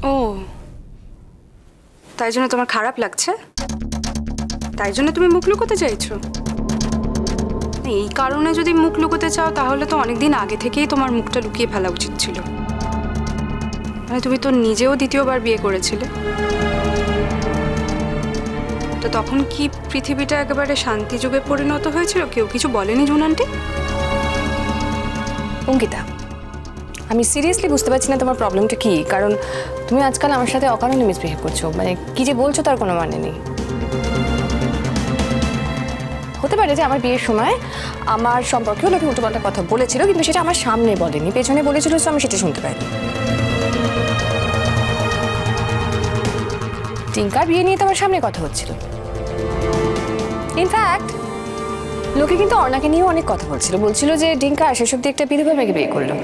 ও, তাই জন্য তোমার খারাপ লাগছে? তাই জন্য তুমি মুখ লুকোতে চাইছো? এই কারণে যদি মুখ লুকোতে চাও তাহলে তো অনেকদিন আগে থেকেই তোমার মুখটা লুকিয়ে ফেলা উচিত ছিল। মানে তুমি তো নিজেও দ্বিতীয়বার বিয়ে করেছিলে, তো তখন কি পৃথিবীটা একেবারে শান্তি যুগে পরিণত হয়েছিল? কেউ কিছু বলেনি জুন আন্টি? অঙ্কিতা, আমি সিরিয়াসলি বুঝতে পারছি না তোমার প্রবলেমটা কি। কারণ তুমি আজকাল আমার সাথে অকারণে মিসবিহেভ করছো। মানে কি যে বলছো তার কোনো মানে নেই। হতে পারে যে আমার বিয়ের সময় আমার সম্পর্কেও লোকে উল্টোপাল্টা কথা বলেছিল, কিন্তু সেটা আমার সামনে বলেনি, পেছনে বলেছিল, তো আমি সেটা শুনতে পাইনি। টিঙ্কার বিয়ে নিয়ে তো আমার সামনে কথা হচ্ছিল। ইনফ্যাক্ট লোকে কিন্তু অর্ণাকে নিয়েও অনেক কথা বলছিল যে টিঙ্কা শেষ অব্দি একটা বিধবা মেয়েকে বিয়ে করলো।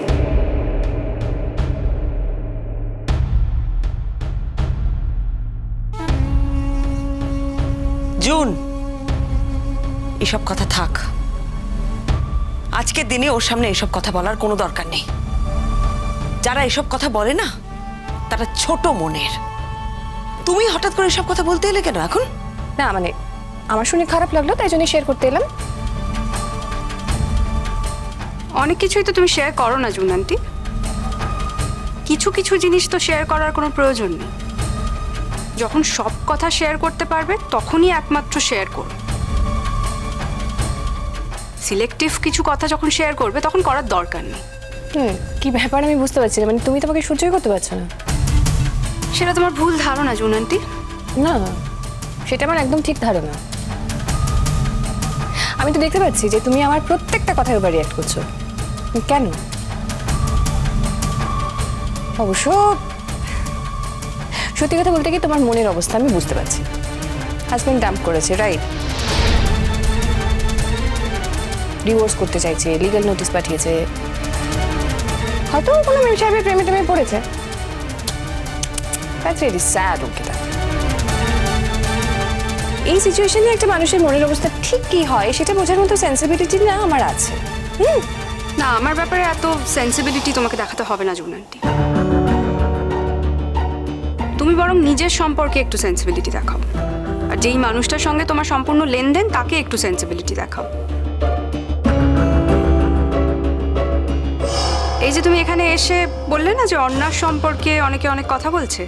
জুন, এসব কথা থাক। আজকের দিনে ওর সামনে এসব কথা বলার কোনো দরকার নেই। যারা এসব কথা বলে না তারা ছোট মনের। তুমি হঠাৎ করে এসব কথা বলতে এলে কেন এখন? না মানে আমার শুনে খারাপ লাগলো, তাই জন্য শেয়ার করতে এলাম। অনেক কিছুই তো তুমি শেয়ার করো না জুন আন্টি। কিছু কিছু জিনিস তো শেয়ার করার কোনো প্রয়োজন নেই। যখন সব কথা শেয়ার করতে পারবে তখনই একমাত্র শেয়ার করো। সিলেক্টিভ কিছু কথা যখন শেয়ার করবে তখন করার দরকার নেই। কি ব্যাপার আমি বুঝতে পারছি না। মানে তুমি তোমাকে সহ্যই করতে পারছো না? সেটা তোমার ভুল ধারণা জুন আন্টি। না, সেটা আমার একদম ঠিক ধারণা। আমি তো দেখতে পাচ্ছি যে তুমি আমার প্রত্যেকটা কথার উপর রিঅ্যাক্ট করছো। কেন? অবশ্য সত্যি কথা বলতে কি তোমার মনের অবস্থা আমি বুঝতে পারছি। হাজবেন্ড ডাম্প করেছে, রাইট? ডিভোর্স করতে চাইছে, লিগ্যাল নোটিশ পাঠিয়েছে, হয়তো কোনো মেয়ে সাহেবের প্রেমে টেমে পড়েছে। That's really sad, Ankita. এই সিচুয়েশনে একটা মানুষের মনের অবস্থা ঠিক কি হয় সেটা বোঝার মতো সেন্সিবিলিটি না আমার আছে। না, আমার ব্যাপারে এত সেন্সিবিলিটি তোমাকে দেখাতে হবে না জুন আন্টি। তুমি বরং নিজের সম্পর্কে একটু সেন্সিবিলিটি দেখাও, আর যেই মানুষটার সঙ্গে তোমার সম্পূর্ণ লেনদেন তাকে একটু সেন্সিবিলিটি দেখাও। এই যে তুমি এখানে এসে বললে না যে অন্যার সম্পর্কে অনেকে অনেক কথা বলছে,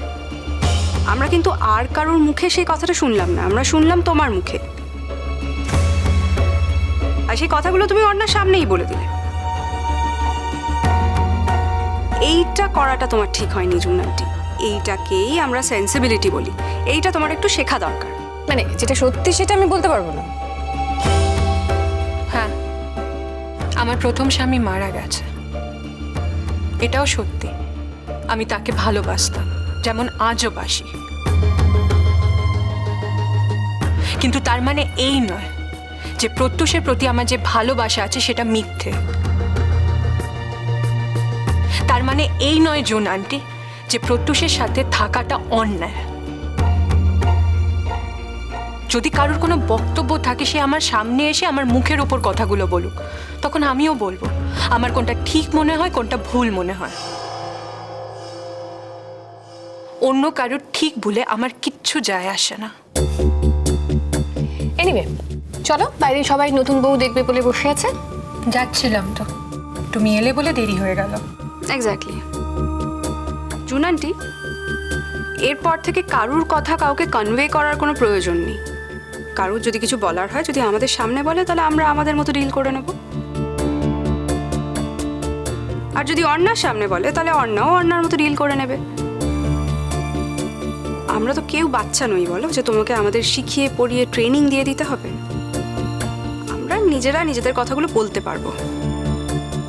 আমরা কিন্তু আর কারোর মুখে সেই কথাটা শুনলাম না, আমরা শুনলাম তোমার মুখে। আর সেই কথাগুলো তুমি অন্যার সামনেই বলে দিলে। এইটা করাটা তোমার ঠিক হয়নি জুন আন্টি। এইটাকেই আমরা সেন্সিবিলিটি বলি। এইটা তোমার একটু শেখা দরকার। মানে যেটা সত্যি সেটা আমি বলতে পারবো না। হ্যাঁ, আমার প্রথম স্বামী মারা গেছে, এটাও সত্যি। আমি তাকে ভালোবাসতাম, যেমন আজও বাসি। কিন্তু তার মানে এই নয় যে প্রত্যুষের প্রতি আমার যে ভালোবাসা আছে সেটা মিথ্যে। তার মানে এই নয় জুন আন্টি যে প্রত্যুষের সাথে থাকাটা অন্যায়। যদি কারোর কোনো বক্তব্য থাকে সে আমার সামনে এসে আমার মুখের ওপর কথাগুলো বলুক, তখন আমিও বলবো আমার কোনটা ঠিক মনে হয় কোনটা ভুল মনে হয়। অন্য কারোর ঠিক ভুলে আমার কিচ্ছু যায় আসে না। এনিওয়ে, চলো বাইরে সবাই নতুন বউ দেখবে বলে বসে আছে। যাচ্ছিলাম তো, তুমি এলে বলে দেরি হয়ে গেল। এক্স্যাক্টলি জুন আন্টি, এরপর থেকে কারুর কথা কাউকে কনভে করার কোনো প্রয়োজন নেই। কারুর যদি কিছু বলার হয়, যদি আমাদের সামনে বলে, তাহলে আমরা আমাদের মতো ডিল করে নেব। আর যদি অন্যার সামনে বলে তাহলে অন্যাও অন্যার মতো ডিল করে নেবে। আমরা তো কেউ বাচ্চা নই বলো, যে তোমাকে আমাদের শিখিয়ে পড়িয়ে ট্রেনিং দিয়ে দিতে হবে। আমরা নিজেরা নিজেদের কথাগুলো বলতে পারবো,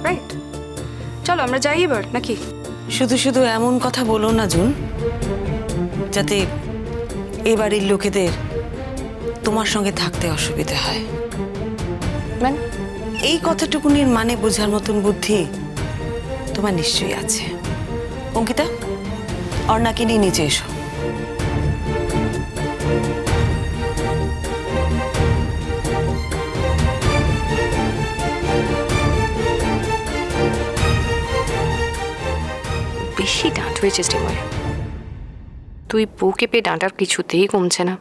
রাইট? চলো আমরা যাই এবার, নাকি? শুধু শুধু এমন কথা বলো না জুন, যাতে এ বাড়ির লোকেদের তোমার সঙ্গে থাকতে অসুবিধা হয়। মানে এই কথাটুকুনির মানে বোঝার মতন বুদ্ধি তোমার নিশ্চয়ই আছে। অঙ্কিতা, অর্ণাকে নিয়ে নিচে এসো। বেশি ডাঁট হয়েছে স্টিমার। তুই বউকে পেয়ে ডাঁটার কিছুতেই কমছে না।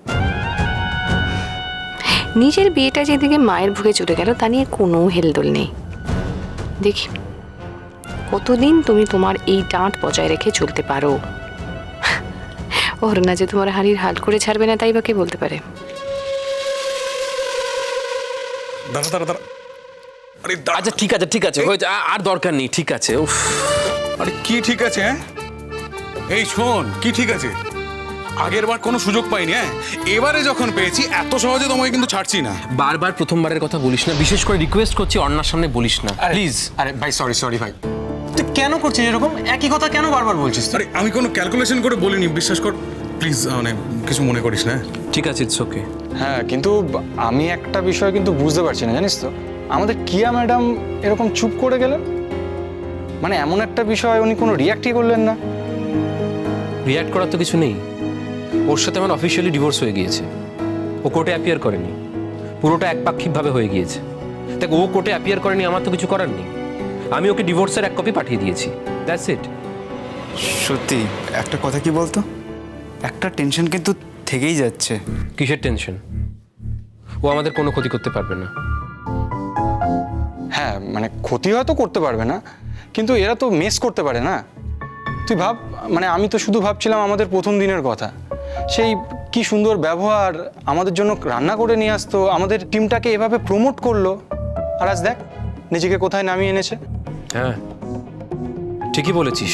নিজের বিয়েটা যেদিকে মায়ের ভুগে চলে গেল তা নিয়ে কোনো হেলদোল নেই। দেখি কতদিন তুমি তোমার এই ডাঁট বজায় রেখে চলতে পারো। ওর না যে তোমার হাড়ির হাল করে ছাড়বে না তাই বা কে বলতে পারে। দাঁড়া দাঁড়া দাঁড়া, আরে আচ্ছা ঠিক আছে ঠিক আছে হয়েছে, আর দরকার নেই, ঠিক আছে। উফ, আরে কি ঠিক আছে? হ্যাঁ এই শোন, কি ঠিক আছে? আগের বার কোনো সুযোগ পাইনি, হ্যাঁ এবারে যখন পেয়েছি এত সহজে তোমাকে কিন্তু ছাড়ছি না। বারবার প্রথমবারের কথা বলিস না, বিশেষ করে রিকোয়েস্ট করছি অন্যার সামনে বলিস না প্লিজ। আরে ভাই সরি ভাই, তুই কেন করছিস এরকম? একই কথা কেন বারবার বলছিস? আরে আমি কোনো ক্যালকুলেশন করে বলিনি, বিশ্বাস কর প্লিজ, মানে কিছু মনে করিস না। ঠিক আছে, ইটস ওকে। হ্যাঁ কিন্তু আমি একটা বিষয় কিন্তু বুঝতে পারছি না, জানিস তো, আমাদের কিয়া ম্যাডাম এরকম চুপ করে গেলেন, মানে এমন একটা বিষয় উনি কোনো রিয়াক্টই করলেন না। রিয়াক্ট করার তো কিছু নেই, ওর সাথে আমার অফিসিয়ালি ডিভোর্স হয়ে গিয়েছে। ও কোর্টে অ্যাপিয়ার করেনি, পুরোটা একপাক্ষিকভাবে হয়ে গিয়েছে। দেখ, ও কোর্টে অ্যাপিয়ার করেনি, আমার তো কিছু করার নেই। আমি ওকে ডিভোর্সের এক কপি পাঠিয়ে দিয়েছি, দ্যাটস ইট। সত্যি একটা কথা কি বলতো, একটা টেনশন কিন্তু থেকেই যাচ্ছে। কিসের টেনশন? ও আমাদের কোনো ক্ষতি করতে পারবে না। হ্যাঁ মানে ক্ষতি হয়তো করতে পারবে না, কিন্তু এরা তো মেস করতে পারে না। তুই ভাব, মানে আমি তো শুধু ভাবছিলাম আমাদের প্রথম দিনের কথা, সেই কি সুন্দর ব্যবহার, আমাদের জন্য রান্না করে নিয়ে আসতো, আমাদের টিমটাকে এভাবে প্রমোট করলো, আর আজ দেখ নিজেকে কোথায় নামিয়ে এনেছে। হ্যাঁ ঠিকই বলেছিস,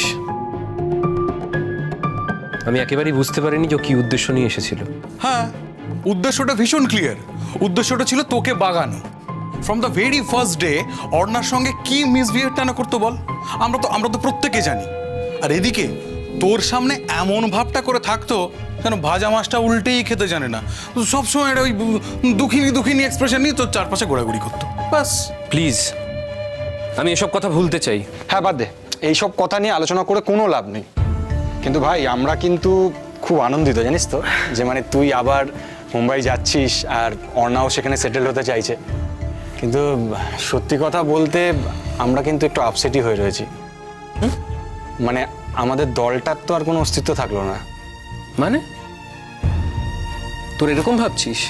আমি একেবারেই বুঝতে পারিনি যে ও কি উদ্দেশ্য নিয়ে এসেছিল। হ্যাঁ উদ্দেশ্যটা ভীষণ ক্লিয়ার, উদ্দেশ্যটা ছিল তোকে বাগানো। From the very first day অর্ণার সঙ্গে কি মিসবিহেভটা না করতো বল, আমরা তো প্রত্যেকে জানি। আর এদিকে তোর সামনে এমন ভাবটা করে থাকতো যেন ভাজা মাছটা উল্টেই খেতে জানে না, সবসময় একটা ওই দুঃখিনী এক্সপ্রেশন নিয়ে তোর চারপাশে ঘোরাঘুরি করতো, বাস। প্লিজ, আমি এসব কথা ভুলতে চাই। হ্যাঁ বাদ দে, এইসব কথা নিয়ে আলোচনা করে কোনো লাভ নেই। কিন্তু ভাই আমরা কিন্তু খুব আনন্দিত, জানিস তো, যে মানে তুই আবার মুম্বাই যাচ্ছিস আর অর্ণাও সেখানে সেটেল হতে চাইছে। কিন্তু সত্যি কথা বলতে আমরা কিন্তু একটু আপসেটই হয়ে রয়েছি। মানে আমাদের দলটার তো আর কোনো অস্তিত্ব থাকলো না। মানে তোর এরকম ভাবছিস?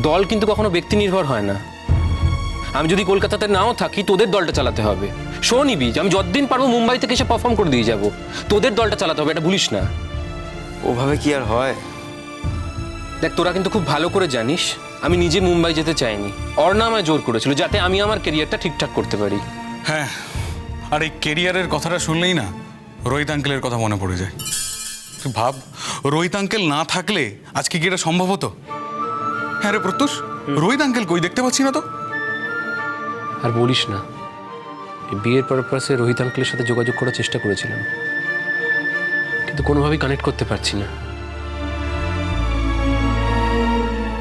দল কিন্তু কখনো ব্যক্তি নির্ভর হয় না। আমি যদি কলকাতাতে নাও থাকি, তোদের দলটা চালাতে হবে। শো নিবি, আমি যতদিন পারবো মুম্বাই থেকে এসে পারফর্ম করে দিয়ে যাবো, তোদের দলটা চালাতে হবে, এটা ভুলিস না। ওভাবে কি আর হয়? দেখ, তোরা কিন্তু খুব ভালো করে জানিস আমি নিজে মুম্বাই যেতে চাইনি, অর্ণা আমায় জোর করেছিল যাতে আমি আমার কেরিয়ারটা ঠিকঠাক করতে পারি। হ্যাঁ, আর এই কেরিয়ারের কথাটা শুনলেই না রোহিত আঙ্কেলের কথা মনে পড়ে যায়। তুই ভাব, রোহিত আঙ্কেল না থাকলে আজকে কি এটা সম্ভব হতো? হ্যাঁ রে প্রত্যুষ, রোহিত আঙ্কেল কই দেখতে পাচ্ছি না তো। আর বলিস না, এই বিয়ের পারপাসে রোহিত আঙ্কেলের সাথে যোগাযোগ করার চেষ্টা করেছিলাম, কিন্তু কোনোভাবেই কানেক্ট করতে পারছি না।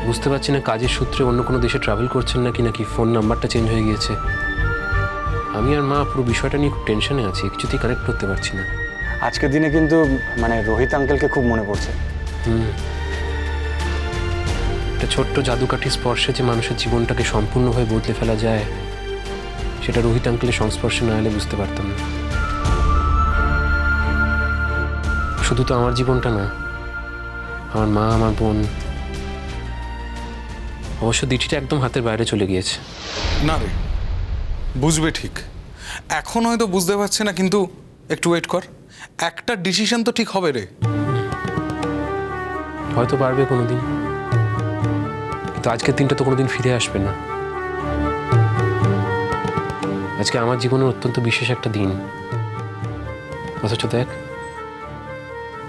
বুঝতে পারছি না কাজের সূত্রে অন্য কোনো দেশে ট্রাভেল করছেন নাকি ফোন নাম্বারটা চেঞ্জ হয়ে গিয়েছে। আমি আর মা পুরো বিষয়টা নিয়ে খুব টেনশনে আছি, কিছুতেই কানেক্ট করতে পারছি না। আজকের দিনে কিন্তু মানে রোহিত আঙ্কেলকে খুব মনে পড়ছে। একটা ছোট্ট জাদুকাঠি স্পর্শে যে মানুষের জীবনটাকে সম্পূর্ণভাবে বদলে ফেলা যায়, সেটা রোহিত আঙ্কেলের সংস্পর্শে না এলে বুঝতে পারতাম না। শুধু তো আমার জীবনটা না, আমার মা, আমার বোন, অবশ্য দিঠিটা একদম হাতের বাইরে চলে গিয়েছে। না রে, বুঝবে ঠিক, এখন হয়তো বুঝতে পারছে না, কিন্তু একটু ওয়েট কর, একটা ডিসিশন তো ঠিক হবে রে। হয়তো পারবে কোনোদিন, কিন্তু আজকের দিনটা তো কোনোদিন ফিরে আসবে না। আজকে আমার জীবনের অত্যন্ত বিশেষ একটা দিন, অথচ দেখ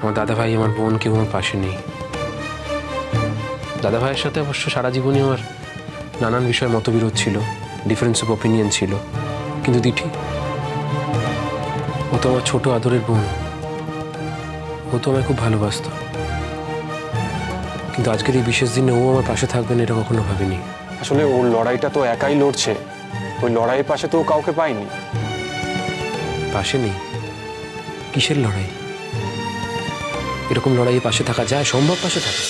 আমার দাদা ভাই, আমার বোন কেউ আমার পাশে নেই। দাদা ভাইয়ের সাথে অবশ্য সারা জীবনই আমার নানান বিষয়ে মতবিরোধ ছিল, ডিফারেন্স অফ ওপিনিয়ন ছিল, কিন্তু দিঠি, ও তো আমার ছোট আদরের বোন, ও তো আমায় খুব ভালোবাসতো। কিন্তু আজকের এই বিশেষ দিনে ও আমার পাশে থাকবেন এটা কখনো ভাবিনি। আসলে ওর লড়াইটা তো একাই লড়ছে, ওই লড়াইয়ের পাশে তো ও কাউকে পায়নি। পাশে নেই? কিসের লড়াই? এরকম লড়াইয়ে পাশে থাকা যায়? সম্ভব পাশে থাকা?